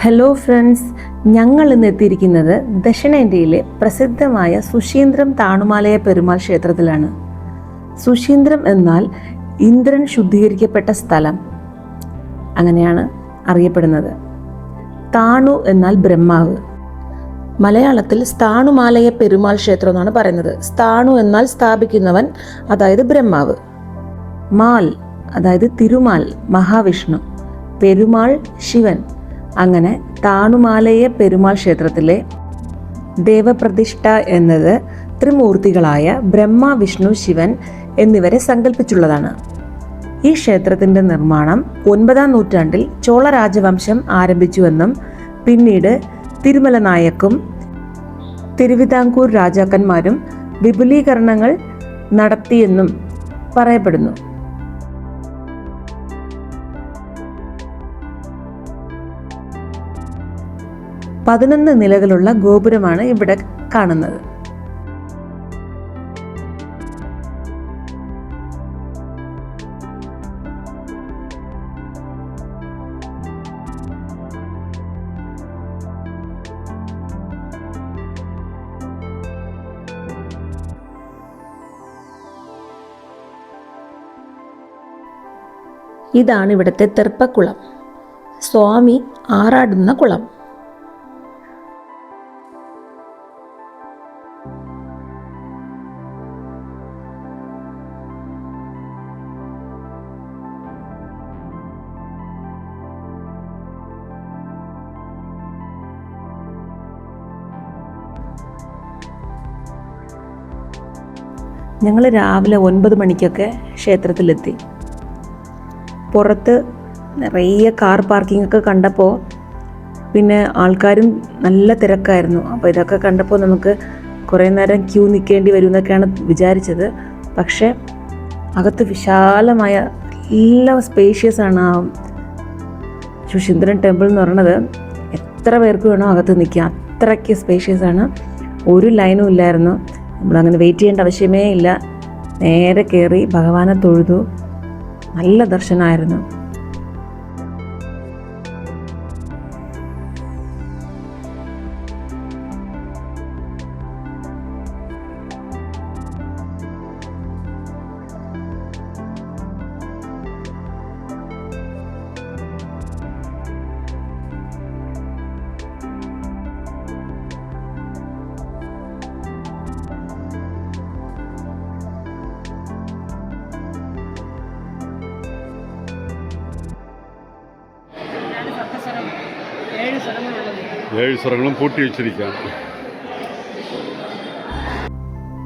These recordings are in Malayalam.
ഹലോ ഫ്രണ്ട്സ്, ഞങ്ങൾ ഇന്ന് എത്തിയിരിക്കുന്നത് ദക്ഷിണേന്ത്യയിലെ പ്രസിദ്ധമായ സുശീന്ദ്രം താണുമാലയ പെരുമാൾ ക്ഷേത്രത്തിലാണ്. സുശീന്ദ്രം എന്നാൽ ഇന്ദ്രൻ ശുദ്ധീകരിക്കപ്പെട്ട സ്ഥലം, അങ്ങനെയാണ് അറിയപ്പെടുന്നത്. താണു എന്നാൽ ബ്രഹ്മാവ്. മലയാളത്തിൽ സ്ഥാണുമാലയ പെരുമാൾ ക്ഷേത്രം എന്നാണ് പറയുന്നത്. സ്ഥാണു എന്നാൽ സ്ഥാപിക്കുന്നവൻ, അതായത് ബ്രഹ്മാവ്. മാൽ അതായത് തിരുമാൽ, മഹാവിഷ്ണു. പെരുമാൾ, ശിവൻ. അങ്ങനെ താണുമാലയ പെരുമാൾ ക്ഷേത്രത്തിലെ ദേവപ്രതിഷ്ഠ എന്നത് ത്രിമൂർത്തികളായ ബ്രഹ്മ, വിഷ്ണു, ശിവൻ എന്നിവരെ സങ്കല്പിച്ചുള്ളതാണ്. ഈ ക്ഷേത്രത്തിന്റെ നിർമ്മാണം 9-ാം നൂറ്റാണ്ടിൽ ചോള രാജവംശം ആരംഭിച്ചുവെന്നും പിന്നീട് തിരുമല നായക്കും തിരുവിതാംകൂർ രാജാക്കന്മാരും വിപുലീകരണങ്ങൾ നടത്തിയെന്നും പറയപ്പെടുന്നു. 11 നിലകളുള്ള ഗോപുരമാണ് ഇവിടെ കാണുന്നത്. ഇതാണ് ഇവിടുത്തെ തെർപ്പക്കുളം, സ്വാമി ആറാടുന്ന കുളം. ഞങ്ങൾ രാവിലെ 9 മണിക്കൊക്കെ ക്ഷേത്രത്തിലെത്തി. പുറത്ത് നിറയെ കാർ പാർക്കിംഗ് ഒക്കെ കണ്ടപ്പോൾ പിന്നെ ആൾക്കാരും നല്ല തിരക്കായിരുന്നു. അപ്പോൾ ഇതൊക്കെ കണ്ടപ്പോൾ നമുക്ക് കുറേ നേരം ക്യൂ നിൽക്കേണ്ടി വരും എന്നൊക്കെയാണ് വിചാരിച്ചത്. പക്ഷേ അകത്ത് വിശാലമായ നല്ല സ്പേഷ്യസ് ആണ് ആ സുശീന്ദ്രൻ ടെമ്പിൾ എന്ന് പറയുന്നത്. എത്ര പേർക്ക് വേണോ അകത്ത് നിൽക്കാം, അത്രയ്ക്ക് സ്പേഷ്യസ് ആണ്. ഒരു ലൈനും ഇല്ലായിരുന്നു. നമ്മളങ്ങനെ വെയിറ്റ് ചെയ്യേണ്ട ആവശ്യമേ ഇല്ല. നേരെ കയറി ഭഗവാനെ തൊഴുതു. നല്ല ദർശനമായിരുന്നു. ഏഴ് സ്വരങ്ങളും പൂട്ടി വെച്ചിരിക്കുകയാണ്.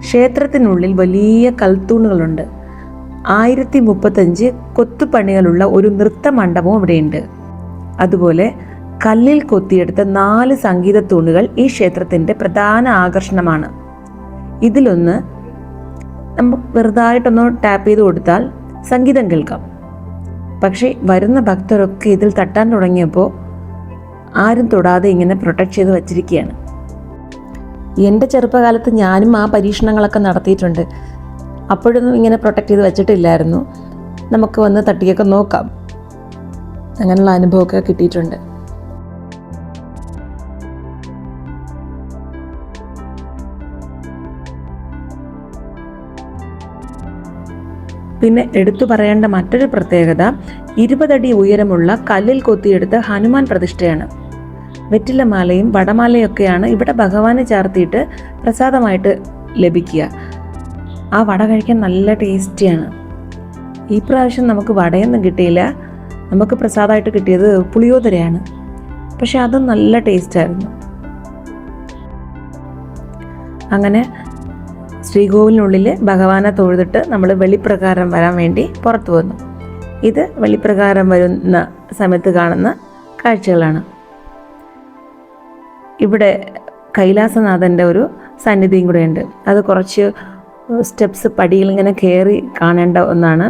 ക്ഷേത്രത്തിനുള്ളിൽ വലിയ കൽത്തൂണുകളുണ്ട്. 1035 കൊത്തുപണികളുള്ള ഒരു നൃത്ത മണ്ഡപവും ഇവിടെയുണ്ട്. അതുപോലെ കല്ലിൽ കൊത്തിയെടുത്ത 4 സംഗീത തൂണുകൾ ഈ ക്ഷേത്രത്തിന്റെ പ്രധാന ആകർഷണമാണ്. ഇതിലൊന്ന് നമുക്ക് വെറുതായിട്ടൊന്ന് ടാപ്പ് ചെയ്ത് കൊടുത്താൽ സംഗീതം കേൾക്കാം. പക്ഷേ വരുന്ന ഭക്തരൊക്കെ ഇതിൽ തട്ടാൻ തുടങ്ങിയപ്പോൾ ആരും തൊടാതെ ഇങ്ങനെ പ്രൊട്ടക്ട് ചെയ്ത് വച്ചിരിക്കുകയാണ്. എൻ്റെ ചെറുപ്പകാലത്ത് ഞാനും ആ പരീക്ഷണങ്ങളൊക്കെ നടത്തിയിട്ടുണ്ട്. അപ്പോഴൊന്നും ഇങ്ങനെ പ്രൊട്ടക്ട് ചെയ്ത് വെച്ചിട്ടില്ലായിരുന്നു. നമുക്ക് വന്ന് തട്ടിയൊക്കെ നോക്കാം. അങ്ങനെയുള്ള അനുഭവമൊക്കെ കിട്ടിയിട്ടുണ്ട്. പിന്നെ എടുത്തു പറയേണ്ട മറ്റൊരു പ്രത്യേകത 20 അടി ഉയരമുള്ള കല്ലിൽ കൊത്തിയെടുത്ത ഹനുമാൻ പ്രതിഷ്ഠയാണ്. വെറ്റിലമാലയും വടമാലയൊക്കെയാണ് ഇവിടെ ഭഗവാനെ ചാർത്തിയിട്ട് പ്രസാദമായിട്ട് ലഭിക്കുക. ആ വട കഴിക്കാൻ നല്ല ടേസ്റ്റിയാണ്. ഈ പ്രാവശ്യം നമുക്ക് വടയൊന്നും കിട്ടിയില്ല. നമുക്ക് പ്രസാദമായിട്ട് കിട്ടിയത് പുളിയോദരയാണ്. പക്ഷെ അതും നല്ല ടേസ്റ്റായിരുന്നു. അങ്ങനെ ശ്രീകോവിലിനുള്ളിൽ ഭഗവാനെ തൊഴുതിട്ട് നമ്മൾ വെളിപ്രകാരം വരാൻ വേണ്ടി പുറത്തു വന്നു. ഇത് വെളിപ്രകാരം വരുന്ന സമയത്ത് കാണുന്ന കാഴ്ചകളാണ്. ഇവിടെ കൈലാസനാഥൻ്റെ ഒരു സന്നിധിയും കൂടെ ഉണ്ട്. അത് കുറച്ച് സ്റ്റെപ്സ് പടികളിങ്ങനെ കയറി കാണേണ്ട ഒന്നാണ്.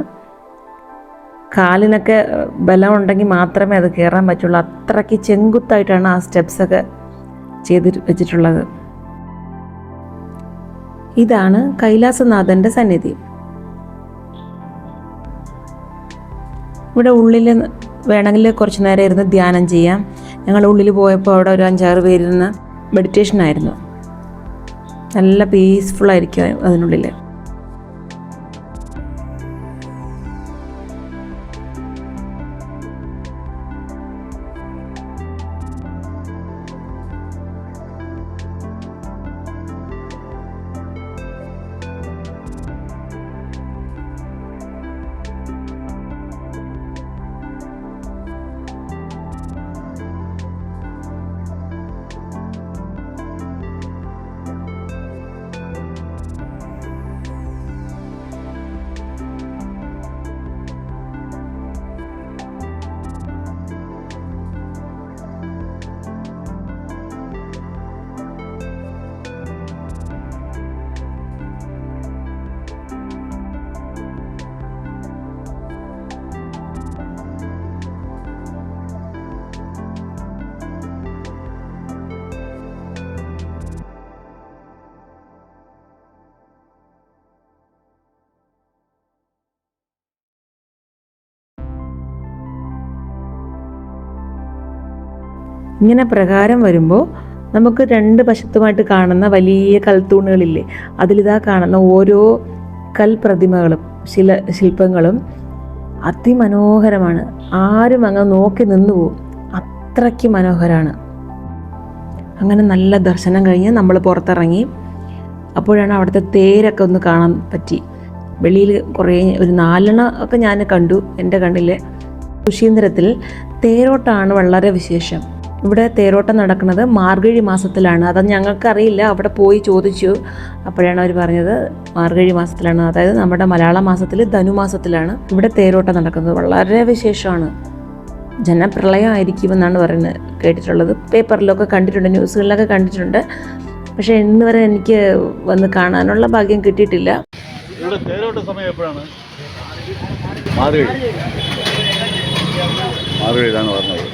കാലിനൊക്കെ ബലം ഉണ്ടെങ്കിൽ മാത്രമേ അത് കയറാൻ പറ്റുള്ളൂ. അത്രയ്ക്ക് ചെങ്കുത്തായിട്ടാണ് ആ സ്റ്റെപ്സൊക്കെ ചെയ്ത് വെച്ചിട്ടുള്ളത്. ഇതാണ് കൈലാസനാഥൻ്റെ സന്നിധി. ഇവിടെ ഉള്ളിൽ വേണമെങ്കിൽ കുറച്ച് നേരം ഇരുന്ന് ധ്യാനം ചെയ്യാം. ഞങ്ങൾ ഉള്ളിൽ പോയപ്പോൾ അവിടെ ഒരു 5-6 പേരിരുന്ന് മെഡിറ്റേഷൻ ആയിരുന്നു. നല്ല പീസ്ഫുള്ളായിരിക്കും അതിനുള്ളിൽ. ഇങ്ങനെ പ്രകാരം വരുമ്പോൾ നമുക്ക് 2 വശത്തുമായിട്ട് കാണുന്ന വലിയ കൽത്തൂണുകളില്ലേ, അതിലിതാ കാണുന്ന ഓരോ കൽപ്രതിമകളും ശില്പങ്ങളും അതിമനോഹരമാണ്. ആരും അങ്ങ് നോക്കി നിന്നു പോകും, അത്രയ്ക്ക് മനോഹരമാണ്. അങ്ങനെ നല്ല ദർശനം കഴിഞ്ഞ് നമ്മൾ പുറത്തിറങ്ങി. അപ്പോഴാണ് അവിടുത്തെ തേരൊക്കെ ഒന്ന് കാണാൻ പറ്റി. വെളിയിൽ കുറേ ഒരു 4 ഒക്കെ ഞാൻ കണ്ടു എൻ്റെ കണ്ണിൽ. സുശീന്ദ്രത്തിൽ തേരോട്ടമാണ് വളരെ വിശേഷം. ഇവിടെ തേരോട്ടം നടക്കുന്നത് മാർഗഴി മാസത്തിലാണ്. അത് ഞങ്ങൾക്കറിയില്ല, അവിടെ പോയി ചോദിച്ചു. അപ്പോഴാണ് അവർ പറഞ്ഞത് മാർഗഴി മാസത്തിലാണ്, അതായത് നമ്മുടെ മലയാള മാസത്തിൽ ധനുമാസത്തിലാണ് ഇവിടെ തേരോട്ടം നടക്കുന്നത്. വളരെ വിശേഷമാണ്. ജനപ്രളയമായിരിക്കുമെന്നാണ് പറയുന്നത് കേട്ടിട്ടുള്ളത്. പേപ്പറിലൊക്കെ കണ്ടിട്ടുണ്ട്, ന്യൂസുകളിലൊക്കെ കണ്ടിട്ടുണ്ട്. പക്ഷേ ഇന്ന് വരെ എനിക്ക് വന്ന് കാണാനുള്ള ഭാഗ്യം കിട്ടിയിട്ടില്ല. ഇവിടെ തേരോട്ട സമയം എപ്പോഴാണ്? മാർഗഴിയിലാണ് പറഞ്ഞത്.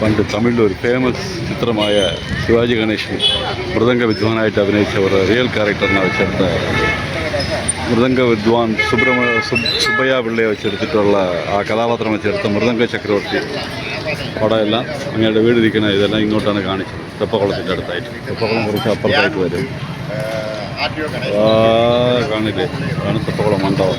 പണ്ട് തമിഴിൽ ഒരു ഫേമസ് ചിത്രമായ ശിവാജി ഗണേശൻ മൃദംഗ വിദ്വാനായിട്ട് അഭിനയിച്ചവർ റിയൽ ക്യാരക്ടറിനെ വെച്ചെടുത്ത മൃദംഗ വിദ്വാൻ സുബ്ബയ്യ പിള്ളയെ വെച്ചെടുത്തിട്ടുള്ള ആ കഥാപാത്രം വെച്ചെടുത്ത മൃദംഗ ചക്രവർത്തി അവിടെ എല്ലാം അങ്ങയുടെ വീടിരിക്കുന്ന ഇതെല്ലാം ഇങ്ങോട്ടാണ് കാണിച്ചത്. തെപ്പക്കുളത്തിൻ്റെ അടുത്തായിട്ട്. തെപ്പക്കുളം കുറച്ച് അപ്പുറത്തായിട്ട് വരും. കാണില്ലേ, അതാണ് തെപ്പക്കുളം മണ്ഡപം.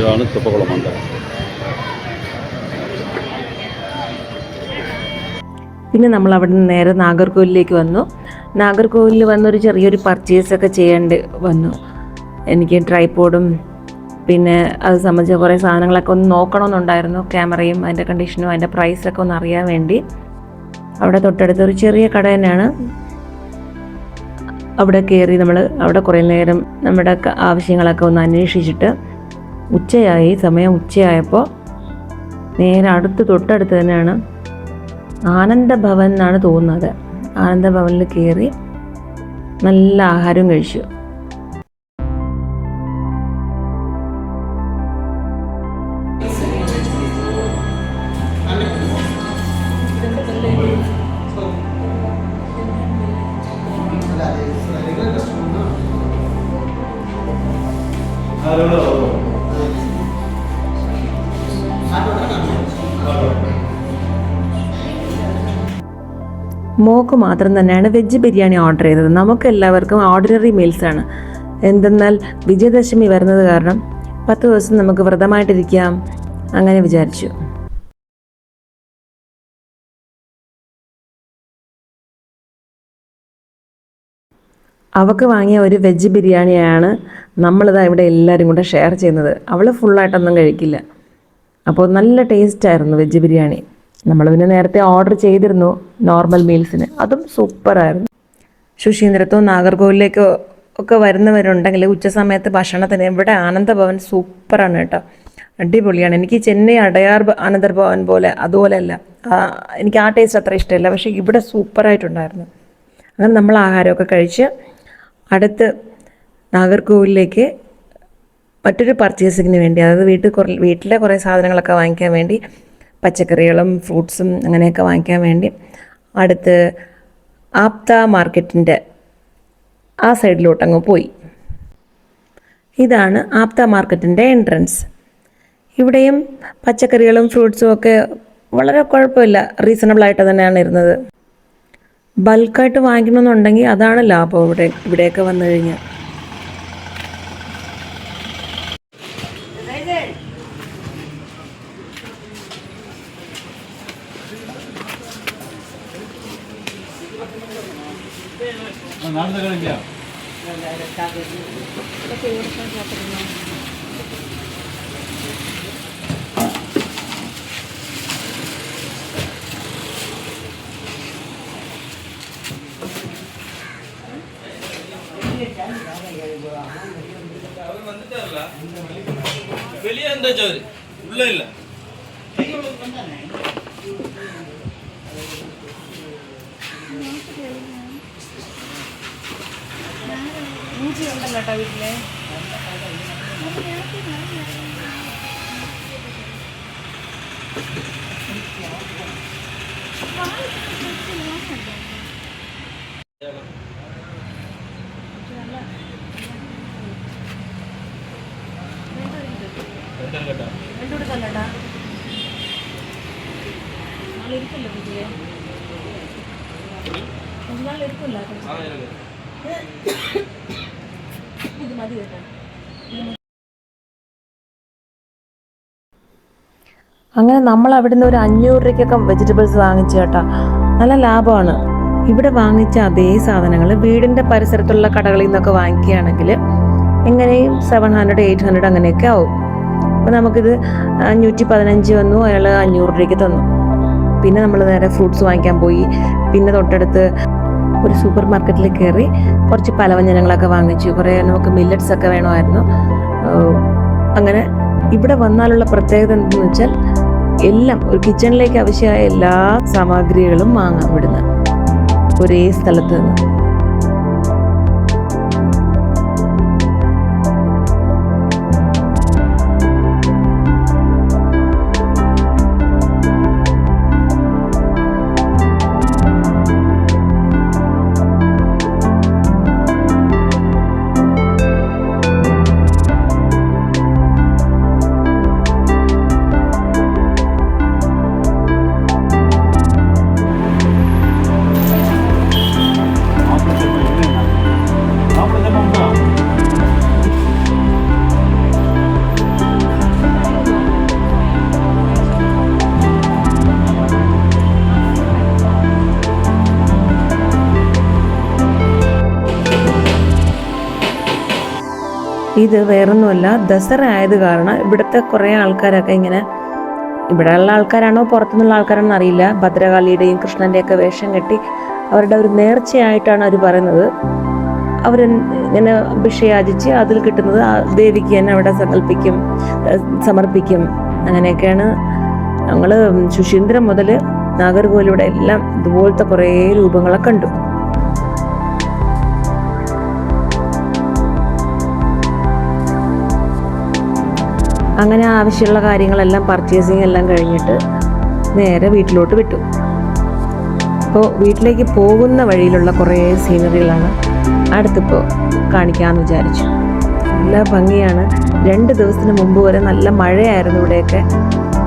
ഇതാണ് തെപ്പക്കുളം മണ്ഡപം. പിന്നെ നമ്മൾ അവിടെ നിന്ന് നേരെ നാഗർകോവിലേക്ക് വന്നു. നാഗർകോവിലിൽ വന്നൊരു ചെറിയൊരു പർച്ചേസൊക്കെ ചെയ്യേണ്ടി വന്നു. എനിക്ക് ട്രൈപോഡും പിന്നെ അത് സംബന്ധിച്ച കുറേ സാധനങ്ങളൊക്കെ ഒന്ന് നോക്കണമെന്നുണ്ടായിരുന്നു. ക്യാമറയും അതിൻ്റെ കണ്ടീഷനും അതിൻ്റെ പ്രൈസൊക്കെ ഒന്ന് അറിയാൻ വേണ്ടി. അവിടെ തൊട്ടടുത്തൊരു ചെറിയ കട തന്നെയാണ്. അവിടെ കയറി നമ്മൾ അവിടെ കുറേ നേരം നമ്മുടെ ആവശ്യങ്ങളൊക്കെ ഒന്ന് അന്വേഷിച്ചിട്ട് ഉച്ചയായി. സമയം ഉച്ചയായപ്പോൾ നേരെ തൊട്ടടുത്ത് തന്നെയാണ് ആനന്ദഭവൻ എന്നാണ് തോന്നുന്നത്. ആനന്ദഭവനിൽ കയറി നല്ല ആഹാരവും കഴിച്ചു. മോക്ക് മാത്രം തന്നെയാണ് വെജ് ബിരിയാണി ഓർഡർ ചെയ്തത്. നമുക്ക് എല്ലാവർക്കും ഓർഡിനറി മീൽസാണ്. എന്തെന്നാൽ വിജയദശമി വരുന്നത് കാരണം 10 ദിവസം നമുക്ക് വ്രതമായിട്ടിരിക്കാം, അങ്ങനെ വിചാരിച്ചു. അവൾക്ക് വാങ്ങിയ ഒരു വെജ് ബിരിയാണിയാണ് നമ്മളിതാ ഇവിടെ എല്ലാവരും കൂടെ ഷെയർ ചെയ്യുന്നത്. അവൾ ഫുള്ളായിട്ടൊന്നും കഴിക്കില്ല. അപ്പോൾ നല്ല ടേസ്റ്റായിരുന്നു വെജ് ബിരിയാണി. നമ്മൾ പിന്നെ നേരത്തെ ഓർഡർ ചെയ്തിരുന്നു നോർമൽ മീൽസിന്, അതും സൂപ്പറായിരുന്നു. സുശീന്ദ്രത്തോ നാഗർകോവിലേക്കോ ഒക്കെ വരുന്നവരുണ്ടെങ്കിൽ ഉച്ച സമയത്ത് ഭക്ഷണത്തിന് ഇവിടെ ആനന്ദഭവൻ സൂപ്പറാണ് കേട്ടോ, അടിപൊളിയാണ്. എനിക്ക് ചെന്നൈ അടയാർ ആനന്ദഭവൻ പോലെ അതുപോലെയല്ല, എനിക്ക് ആ ടേസ്റ്റ് അത്ര ഇഷ്ടമില്ല. പക്ഷേ ഇവിടെ സൂപ്പറായിട്ടുണ്ടായിരുന്നു. അങ്ങനെ നമ്മൾ ആഹാരമൊക്കെ കഴിച്ച് അടുത്ത് നാഗർകോവിലേക്ക് മറ്റൊരു പർച്ചേസിങ്ങിന് വേണ്ടി, അതായത് വീട്ടിലെ കുറേ സാധനങ്ങളൊക്കെ വാങ്ങിക്കാൻ വേണ്ടി പച്ചക്കറികളും ഫ്രൂട്ട്സും അങ്ങനെയൊക്കെ വാങ്ങിക്കാൻ വേണ്ടി അടുത്ത് ആപ്ത മാർക്കറ്റിൻ്റെ ആ സൈഡിലോട്ടങ്ങ് പോയി. ഇതാണ് ആപ്ത മാർക്കറ്റിൻ്റെ എൻട്രൻസ്. ഇവിടെയും പച്ചക്കറികളും ഫ്രൂട്ട്സും ഒക്കെ വളരെ കുഴപ്പമില്ല, റീസണബിളായിട്ട് തന്നെയാണ് ഇരുന്നത്. ബൾക്കായിട്ട് വാങ്ങിക്കണമെന്നുണ്ടെങ്കിൽ അതാണ് ലാഭം ഇവിടെയൊക്കെ വന്നു കഴിഞ്ഞാൽ. வெளியே இருந்தாச்சு அவரு உள்ள இல்ல ഇഞ്ചി ഉണ്ടല്ലോ കേട്ടോ വീട്ടില്. എന്തുകൊടുക്കല്ലട്ടാ നാളെ ഇരിക്കല്ലോ വീട്ടില്, നാളെ ഇരിക്കില്ല. ഇത് മതി കേട്ടോ. അങ്ങനെ നമ്മൾ അവിടുന്ന് ഒരു 500 രൂപയ്ക്കൊക്കെ വെജിറ്റബിൾസ് വാങ്ങിച്ചു കേട്ടോ. നല്ല ലാഭമാണ്. ഇവിടെ വാങ്ങിച്ച അതേ സാധനങ്ങൾ വീടിൻ്റെ പരിസരത്തുള്ള കടകളിൽ നിന്നൊക്കെ വാങ്ങിക്കുകയാണെങ്കിൽ എങ്ങനെയും 700, 800 അങ്ങനെയൊക്കെ ആവും. അപ്പോൾ നമുക്കിത് 515 വന്നു, അയാൾ 500 രൂപയ്ക്ക് തന്നു. പിന്നെ നമ്മൾ നേരെ ഫ്രൂട്ട്സ് വാങ്ങിക്കാൻ പോയി. പിന്നെ തൊട്ടടുത്ത് ഒരു സൂപ്പർ മാർക്കറ്റിൽ കയറി കുറച്ച് പലവ്യഞ്ജനങ്ങളൊക്കെ വാങ്ങിച്ചു. കുറേ നമുക്ക് മില്ലറ്റ്സ് ഒക്കെ വേണമായിരുന്നു. അങ്ങനെ ഇവിടെ വന്നാലുള്ള പ്രത്യേകത എന്തെന്ന് വെച്ചാൽ എല്ലാം ഒരു കിച്ചണിലേക്ക് ആവശ്യമായ എല്ലാ സാമഗ്രികളും വാങ്ങാം ഇവിടുന്ന് ഒരേ സ്ഥലത്ത് നിന്ന്. ഇത് വേറൊന്നുമല്ല, ദസറ ആയത് കാരണം ഇവിടുത്തെ കുറേ ആൾക്കാരൊക്കെ ഇങ്ങനെ, ഇവിടെയുള്ള ആൾക്കാരാണോ പുറത്തുനിന്നുള്ള ആൾക്കാരാണെന്ന് അറിയില്ല, ഭദ്രകാളിയുടെയും കൃഷ്ണൻ്റെയൊക്കെ വേഷം കെട്ടി അവരുടെ ഒരു നേർച്ചയായിട്ടാണ് അവർ പറയുന്നത്. അവർ ഇങ്ങനെ ഭിക്ഷയാചിച്ച് അതിൽ കിട്ടുന്നത് ദേവിക്ക് തന്നെ അവിടെ സമർപ്പിക്കും. അങ്ങനെയൊക്കെയാണ്. ഞങ്ങൾ ശുശീന്ദ്രം മുതൽ നാഗർകോവിലൂടെ എല്ലാം ഇതുപോലത്തെ കുറേ രൂപങ്ങളെ കണ്ടു. അങ്ങനെ ആവശ്യമുള്ള കാര്യങ്ങളെല്ലാം പർച്ചേസിങ് എല്ലാം കഴിഞ്ഞിട്ട് നേരെ വീട്ടിലോട്ട് വിട്ടു. അപ്പോൾ വീട്ടിലേക്ക് പോകുന്ന വഴിയിലുള്ള കുറേ സീനറികളാണ് അടുത്തിപ്പോൾ കാണിക്കാമെന്ന് വിചാരിച്ചു. നല്ല ഭംഗിയാണ്. 2 ദിവസത്തിന് മുമ്പ് വരെ നല്ല മഴയായിരുന്നു ഇവിടെയൊക്കെ.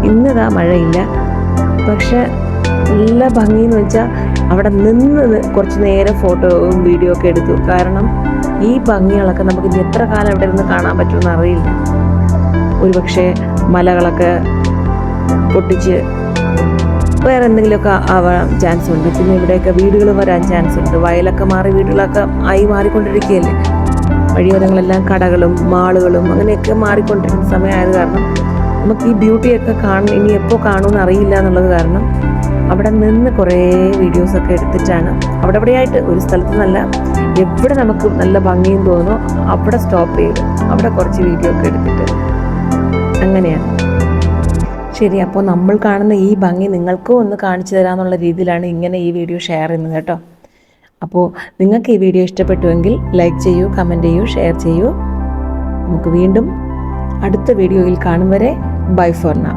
ഇന്നിതാ മഴയില്ല. പക്ഷെ നല്ല ഭംഗിയെന്ന് വെച്ചാൽ അവിടെ നിന്ന് കുറച്ച് നേരം ഫോട്ടോയും വീഡിയോ ഒക്കെ എടുത്തു. കാരണം ഈ ഭംഗികളൊക്കെ നമുക്ക് ഇനി എത്ര കാലം ഇവിടെ നിന്ന് കാണാൻ പറ്റുമെന്ന് അറിയില്ല. ഒരുപക്ഷെ മലകളൊക്കെ പൊട്ടിച്ച് വേറെ എന്തെങ്കിലുമൊക്കെ ആവാൻ ചാൻസ് ഉണ്ട്. പിന്നെ ഇവിടെയൊക്കെ വീടുകൾ വരാൻ ചാൻസ് ഉണ്ട്. വയലൊക്കെ മാറി വീടുകളൊക്കെ ആയി മാറിക്കൊണ്ടിരിക്കുകയല്ലേ. വഴിയോരങ്ങളെല്ലാം കടകളും മാളുകളും അങ്ങനെയൊക്കെ മാറിക്കൊണ്ടിരിക്കുന്ന സമയമായത് കാരണം നമുക്ക് ഈ ബ്യൂട്ടിയൊക്കെ ഇനി എപ്പോൾ കാണുമെന്ന് അറിയില്ല എന്നുള്ളത് കാരണം അവിടെ നിന്ന് കുറേ വീഡിയോസൊക്കെ എടുത്തിട്ടാണ് അവിടെയായിട്ട് ഒരു സ്ഥലത്ത് നല്ല എവിടെ നമുക്ക് നല്ല ഭംഗിയും തോന്നുന്നു അവിടെ സ്റ്റോപ്പ് ചെയ്ത് അവിടെ കുറച്ച് വീഡിയോ ഒക്കെ എടുത്തിട്ട് അങ്ങനെയാണ്. ശരി, അപ്പോൾ നമ്മൾ കാണുന്ന ഈ ഭംഗി നിങ്ങൾക്കും ഒന്ന് കാണിച്ചു തരാമെന്നുള്ള രീതിയിലാണ് ഇങ്ങനെ ഈ വീഡിയോ ഷെയർ ചെയ്യുന്നത് കേട്ടോ. അപ്പോൾ നിങ്ങൾക്ക് ഈ വീഡിയോ ഇഷ്ടപ്പെട്ടുവെങ്കിൽ ലൈക്ക് ചെയ്യൂ, കമൻറ്റ് ചെയ്യൂ, ഷെയർ ചെയ്യൂ. നമുക്ക് വീണ്ടും അടുത്ത വീഡിയോയിൽ കാണും വരെ ബൈ ഫോർ നൗ.